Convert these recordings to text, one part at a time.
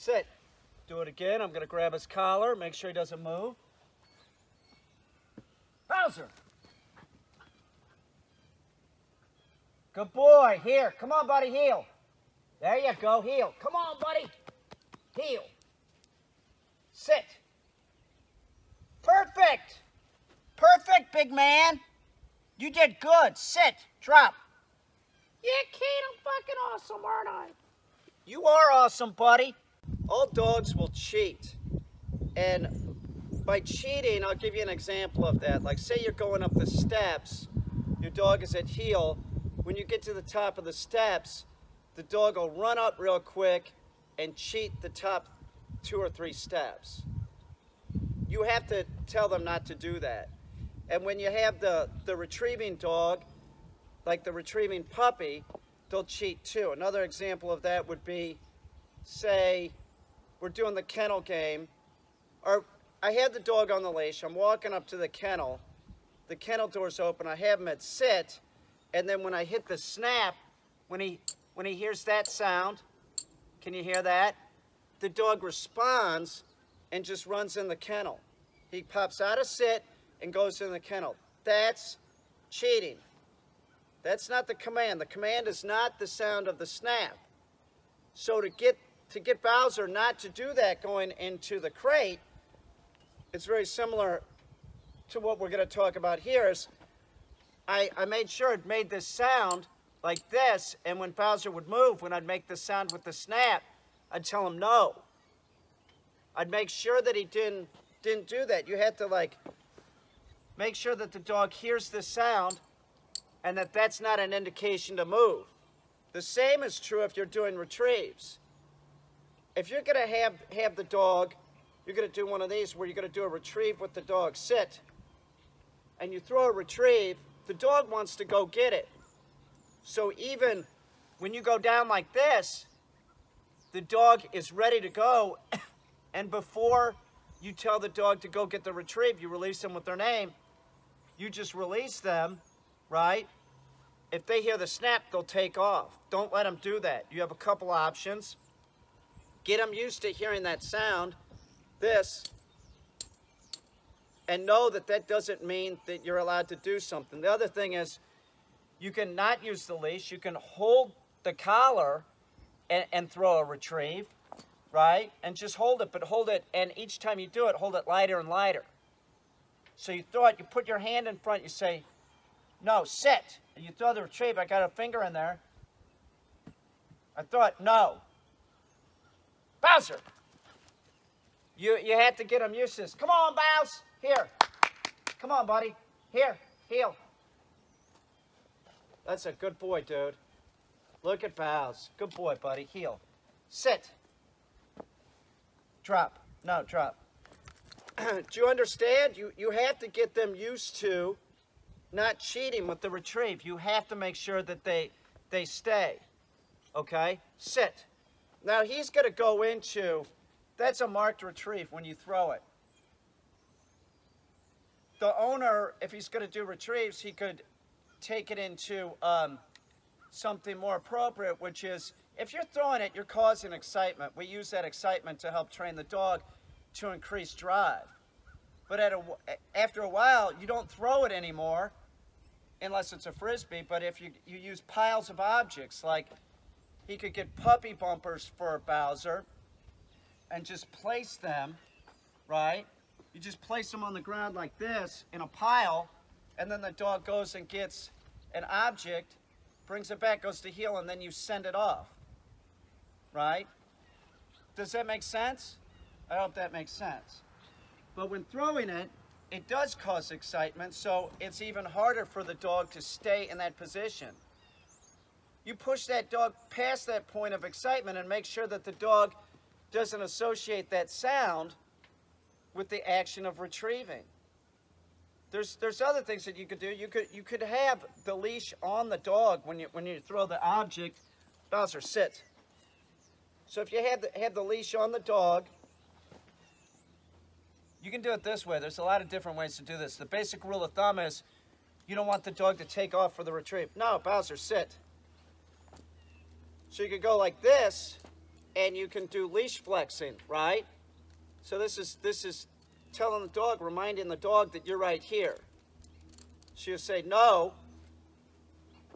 sit. Do it again. I'm going to grab his collar, make sure he doesn't move. Bowser. Good boy. Here. Come on, buddy. Heel. There you go. Heel. Come on, buddy. Heel. Sit. Perfect. Perfect, big man. You did good. Sit. Drop. Yeah, Caine, I'm fucking awesome, aren't I? You are awesome, buddy. All dogs will cheat. And by cheating, I'll give you an example of that. Like, say you're going up the steps, your dog is at heel. When you get to the top of the steps, the dog will run up real quick and cheat the top 2 or 3 steps. You have to tell them not to do that. And when you have the retrieving dog, like the retrieving puppy, they'll cheat too. Another example of that would be, say, we're doing the kennel game, or I had the dog on the leash, I'm walking up to the kennel door's open, I have him at sit, and then when I hit the snap, when he hears that sound, can you hear that? The dog responds and just runs in the kennel. He pops out of sit and goes in the kennel. That's cheating. That's not the command. The command is not the sound of the snap. So to get Bowser not to do that going into the crate, it's very similar to what we're going to talk about here. Is I made sure it made this sound like this, and when Bowser would move, when I'd make the sound with the snap, I'd tell him no. I'd make sure that he didn't do that. You had to like make sure that the dog hears the sound and that that's not an indication to move. The same is true if you're doing retrieves. If you're going to have the dog, you're going to do one of these where you're going to do a retrieve with the dog, sit, and you throw a retrieve, the dog wants to go get it. So even when you go down like this, the dog is ready to go, and before you tell the dog to go get the retrieve, you release them with their name, you just release them, right? If they hear the snap, they'll take off. Don't let them do that. You have a couple options. Get them used to hearing that sound, this, and know that that doesn't mean that you're allowed to do something. The other thing is, you can not use the leash. You can hold the collar and throw a retrieve, right? And just hold it, but hold it, and each time you do it, hold it lighter and lighter. So you throw it, you put your hand in front, you say, no, sit. And you throw the retrieve, I got a finger in there. I throw it, no. Bowser. You have to get them used to this. Come on, Bows. Here. Come on, buddy. Here. Heel. That's a good boy, dude. Look at Bows. Good boy, buddy. Heel. Sit. Drop. No, drop. Do you understand? You have to get them used to not cheating with the retrieve. You have to make sure that they stay. Okay? Sit. Now he's going to go into, that's a marked retrieve when you throw it. The owner, if he's going to do retrieves, he could take it into something more appropriate, which is, if you're throwing it, you're causing excitement. We use that excitement to help train the dog to increase drive. But after a while, you don't throw it anymore, unless it's a Frisbee. But if you use piles of objects, like he could get puppy bumpers for Bowser and just place them, right? You just place them on the ground like this in a pile, and then the dog goes and gets an object, brings it back, goes to heel, and then you send it off, right? Does that make sense? I hope that makes sense. But when throwing it, it does cause excitement, so it's even harder for the dog to stay in that position. You push that dog past that point of excitement and make sure that the dog doesn't associate that sound with the action of retrieving. There's other things that you could do. You could have the leash on the dog when you throw the object. Bowser, sit. So if you have the leash on the dog, you can do it this way. There's a lot of different ways to do this. The basic rule of thumb is you don't want the dog to take off for the retrieve. No, Bowser, sit. So you could go like this, and you can do leash flexing, right? So this is telling the dog, reminding the dog that you're right here. She'll say, no,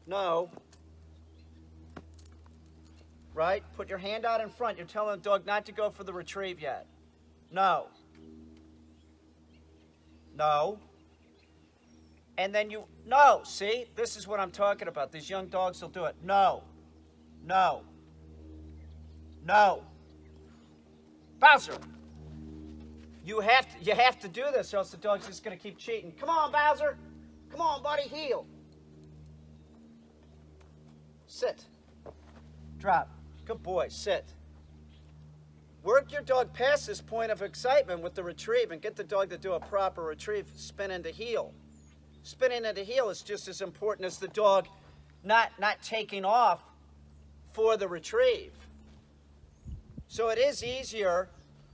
no, right? Put your hand out in front. You're telling the dog not to go for the retrieve yet. No. No. And then you, no, see? This is what I'm talking about. These young dogs will do it. No. No. No. Bowser. You have to do this or else the dog's just going to keep cheating. Come on, Bowser. Come on, buddy, heel. Sit. Drop. Good boy, sit. Work your dog past this point of excitement with the retrieve and get the dog to do a proper retrieve, spin into heel. Spinning into heel is just as important as the dog not taking off for the retrieve. So it is easier,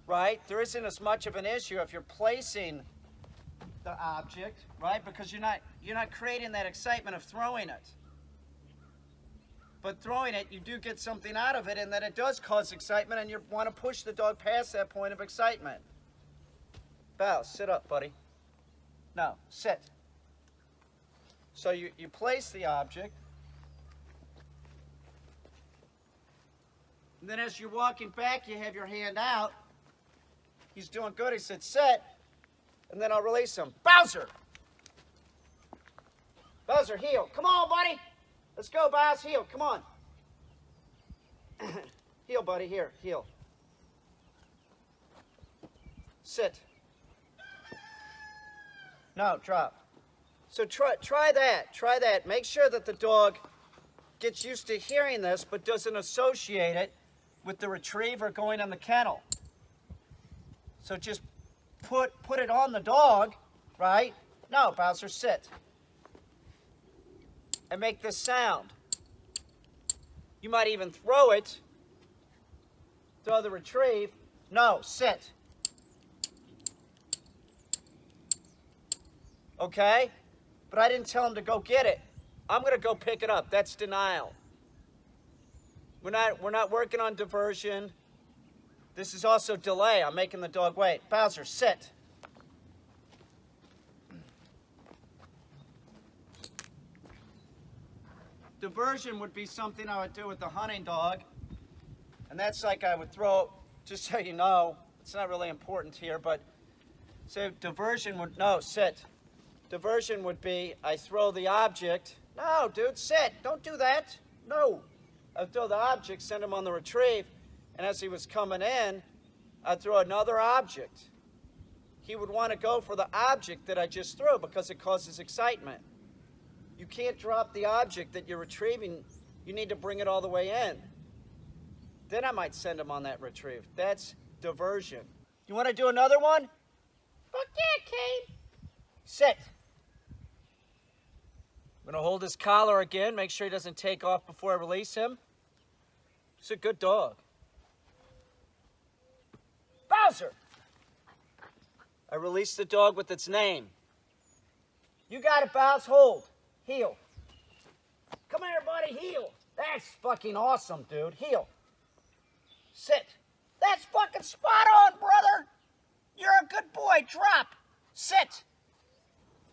right? There isn't as much of an issue if you're placing the object, right? Because you're not creating that excitement of throwing it. But throwing it, you do get something out of it, and that it does cause excitement, and you want to push the dog past that point of excitement. Bow, sit up, buddy. No, sit. So you place the object, and then as you're walking back, you have your hand out. He's doing good. He said, sit, and then I'll release him. Bowser! Bowser, heel. Come on, buddy. Let's go, Bowser. Heel. Come on. Heel, buddy. Here. Heel. Sit. No, drop. So try that. Try that. Make sure that the dog gets used to hearing this but doesn't associate it with the retriever going in the kennel. So just put it on the dog, right? No, Bowser, sit. And make this sound. You might even throw it. Throw the retrieve. No, sit. Okay? But I didn't tell him to go get it. I'm going to go pick it up. That's denial. We're not working on diversion. This is also delay. I'm making the dog wait. Bowser, sit. Diversion would be something I would do with the hunting dog. And that's like I would throw, just so you know, it's not really important here, but so diversion would, no, sit. Diversion would be, I throw the object. No, dude, sit. Don't do that. No. I'd throw the object, send him on the retrieve, and as he was coming in, I'd throw another object. He would want to go for the object that I just threw because it causes excitement. You can't drop the object that you're retrieving. You need to bring it all the way in. Then I might send him on that retrieve. That's diversion. You want to do another one? Fuck yeah, Caine. Sit. I'm going to hold his collar again. Make sure he doesn't take off before I release him. He's a good dog. Bowser. I release the dog with its name. You got it, Bowser. Hold. Heel. Come here, buddy. Heel. That's fucking awesome, dude. Heel. Sit. That's fucking spot on, brother. You're a good boy. Drop. Sit.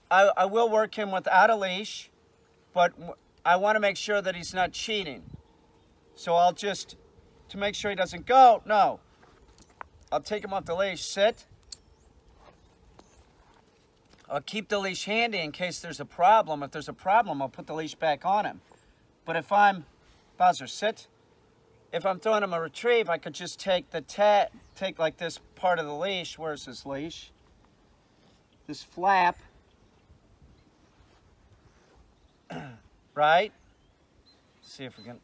I will work him without a leash, but I want to make sure that he's not cheating. So I'll just, to make sure he doesn't go, no. I'll take him off the leash. Sit. I'll keep the leash handy in case there's a problem. If there's a problem, I'll put the leash back on him. But if I'm, Bowser, sit. If I'm throwing him a retrieve, I could just take the take like this part of the leash. Where's this leash? This flap. Right? See if we can.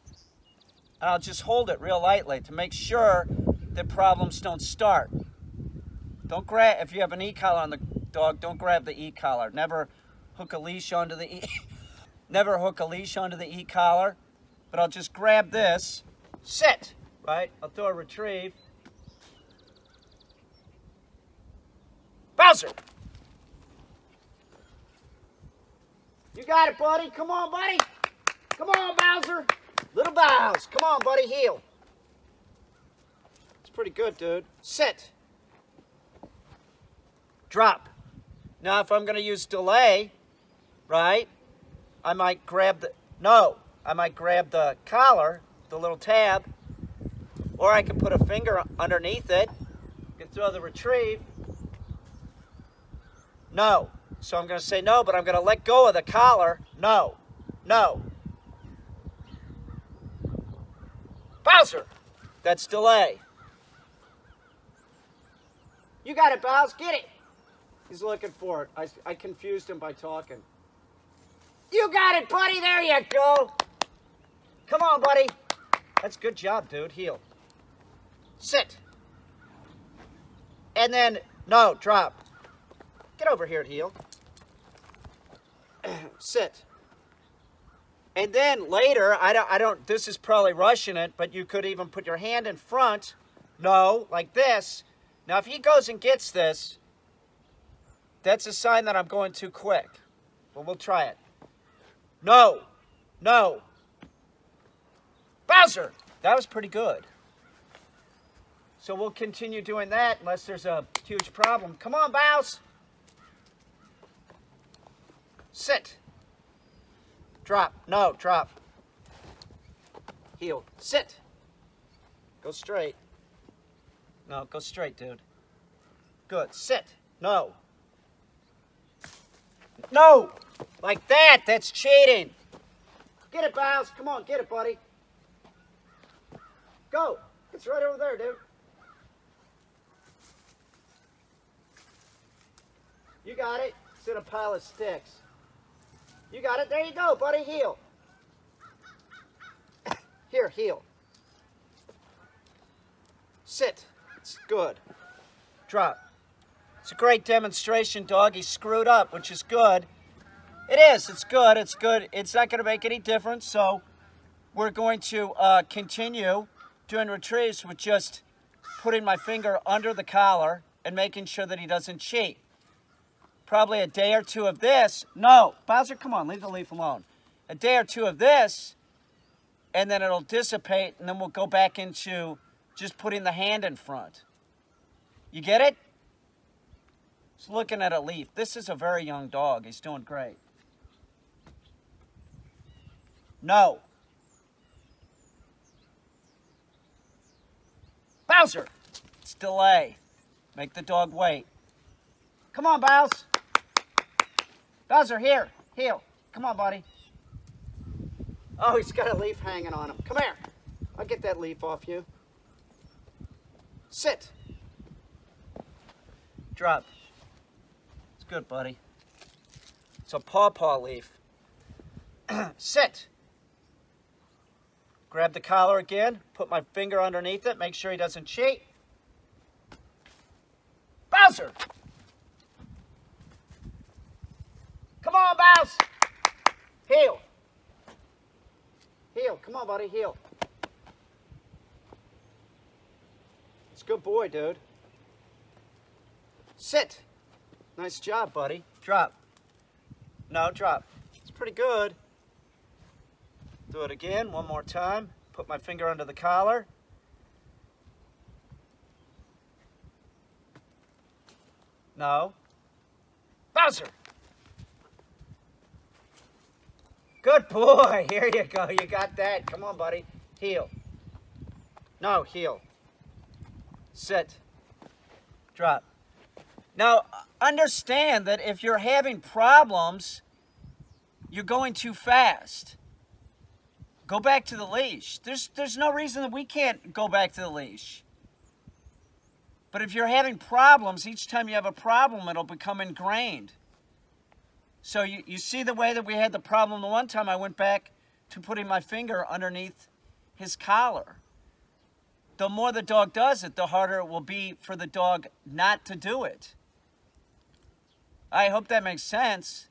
And I'll just hold it real lightly to make sure that problems don't start. Don't grab, if you have an e-collar on the dog, don't grab the e-collar. Never hook a leash onto the never hook a leash onto the e-collar. But I'll just grab this. Sit. Right? I'll throw a retrieve. Bowser. You got it, buddy. Come on, buddy. Come on, Bowser. Little Bows. Come on, buddy. Heel. pretty good, dude. Sit. Drop. Now, if I'm going to use delay, right, I might grab the, I might grab the collar, the little tab, or I can put a finger underneath it. You can throw the retrieve. No. So I'm going to say no, but I'm going to let go of the collar. No. No. Bowser. That's delay. You got it, Bowser. Get it. He's looking for it. I confused him by talking. You got it, buddy. There you go. Come on, buddy. That's a good job, dude. Heel. Sit. And then, no, drop. Get over here at heel. Sit. And then later, I don't, this is probably rushing it, but you could even put your hand in front. No, like this. Now, if he goes and gets this, that's a sign that I'm going too quick. But we'll try it. No. No. Bowser! That was pretty good. So we'll continue doing that unless there's a huge problem. Come on, Bows. Sit. Drop. No, drop. Heel. Sit. Go straight. No, go straight, dude. Good. Sit. No. No! Like that. That's cheating. Get it, Bows. Come on, get it, buddy. Go. It's right over there, dude. You got it. It's in a pile of sticks. You got it. There you go, buddy. Heel. Here, heel. Sit. It's good. Drop. It's a great demonstration, dog. He screwed up, which is good. It is. It's good. It's good. It's not going to make any difference, so we're going to continue doing retrieves with just putting my finger under the collar and making sure that he doesn't cheat. Probably a day or two of this. No, Bowser, come on, leave the leaf alone. A day or two of this, and then it'll dissipate, and then we'll go back into just putting the hand in front. You get it? Just looking at a leaf. This is a very young dog. He's doing great. No. Bowser! It's delay. Make the dog wait. Come on, Bows. Bowser, here. Heel. Come on, buddy. Oh, he's got a leaf hanging on him. Come here. I'll get that leaf off you. Sit. Drop. It's good, buddy. It's a pawpaw leaf. Sit. Grab the collar again. Put my finger underneath it. Make sure he doesn't cheat. Bowser! Come on, Bows! Heel. Heel. Come on, buddy. Heel. It's a good boy, dude. Sit. Nice job, buddy. Drop. No, drop. It's pretty good. Do it again, one more time. Put my finger under the collar. No. Bowser! Good boy. Here you go. You got that. Come on, buddy. Heel. No, heel. Sit. Drop. Now, understand that if you're having problems, you're going too fast. Go back to the leash. There's no reason that we can't go back to the leash. But if you're having problems, each time you have a problem, it'll become ingrained. So you see the way that we had the problem the one time I went back to putting my finger underneath his collar. The more the dog does it, the harder it will be for the dog not to do it. I hope that makes sense.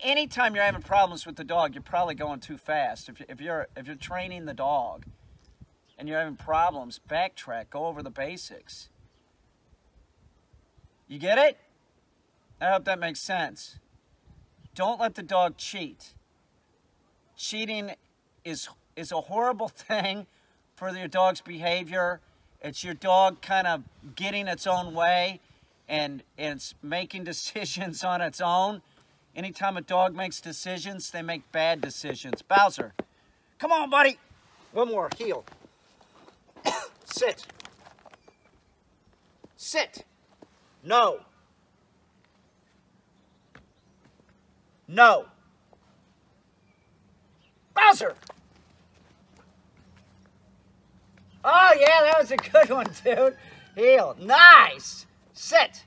Anytime you're having problems with the dog, you're probably going too fast. If you're training the dog and you're having problems, backtrack, go over the basics. You get it? I hope that makes sense. Don't let the dog cheat. Cheating is a horrible thing for your dog's behavior. It's your dog kind of getting its own way and it's making decisions on its own. Anytime a dog makes decisions, they make bad decisions. Bowser, come on, buddy. One more, heel. Sit. Sit. No. No. Bowser. Oh, yeah, that was a good one, dude. Heel. Nice. Sit.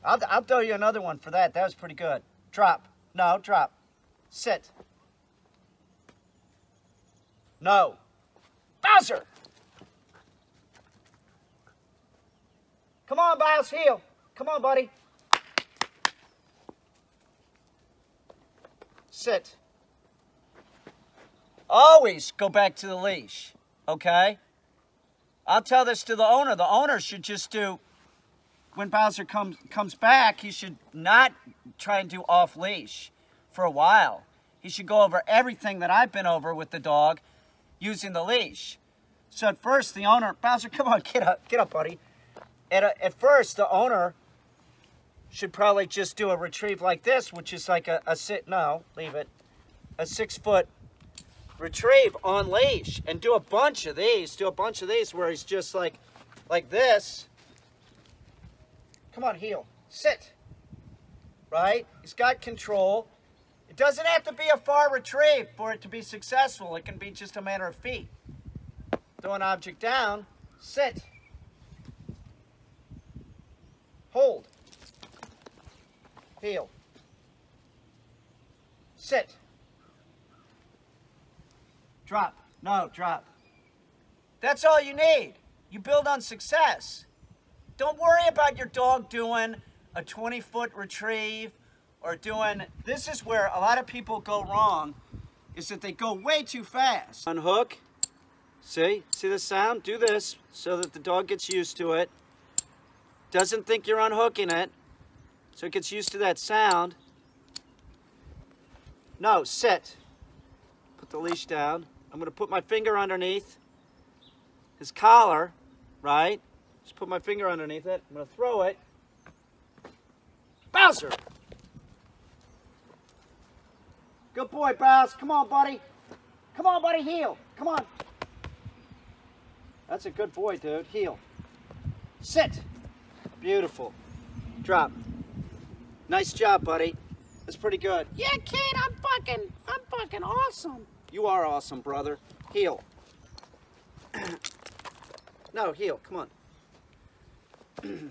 I'll throw you another one for that. That was pretty good. Drop. No, drop. Sit. No. Bowser. Come on, Bowse, heel. Come on, buddy. Sit. Always go back to the leash, okay? I'll tell this to the owner. The owner should just do, when Bowser comes back, he should not try and do off-leash for a while. He should go over everything that I've been over with the dog using the leash. So at first, the owner, Bowser, come on, get up, buddy. At first, the owner should probably just do a retrieve like this, which is like a 6-foot retrieve on leash, and do a bunch of these. Do a bunch of these where he's just like this. Come on, heel. Sit. Right? He's got control. It doesn't have to be a far retrieve for it to be successful. It can be just a matter of feet. Throw an object down. Sit. Hold. Heel. Sit. Drop. No, drop. That's all you need. You build on success. Don't worry about your dog doing a 20-foot retrieve or doing... This is where a lot of people go wrong, is that they go way too fast. Unhook. See the sound? Do this so that the dog gets used to it. Doesn't think you're unhooking it, so it gets used to that sound. No, sit. Put the leash down. I'm going to put my finger underneath his collar, right? Just put my finger underneath it. I'm going to throw it. Bowser! Good boy, Bowser. Come on, buddy. Come on, buddy, heel. Come on. That's a good boy, dude. Heel. Sit. Beautiful. Drop. Nice job, buddy. That's pretty good. Yeah, Caine, I'm fucking awesome. You are awesome, brother. Heel. No, heel. Come on.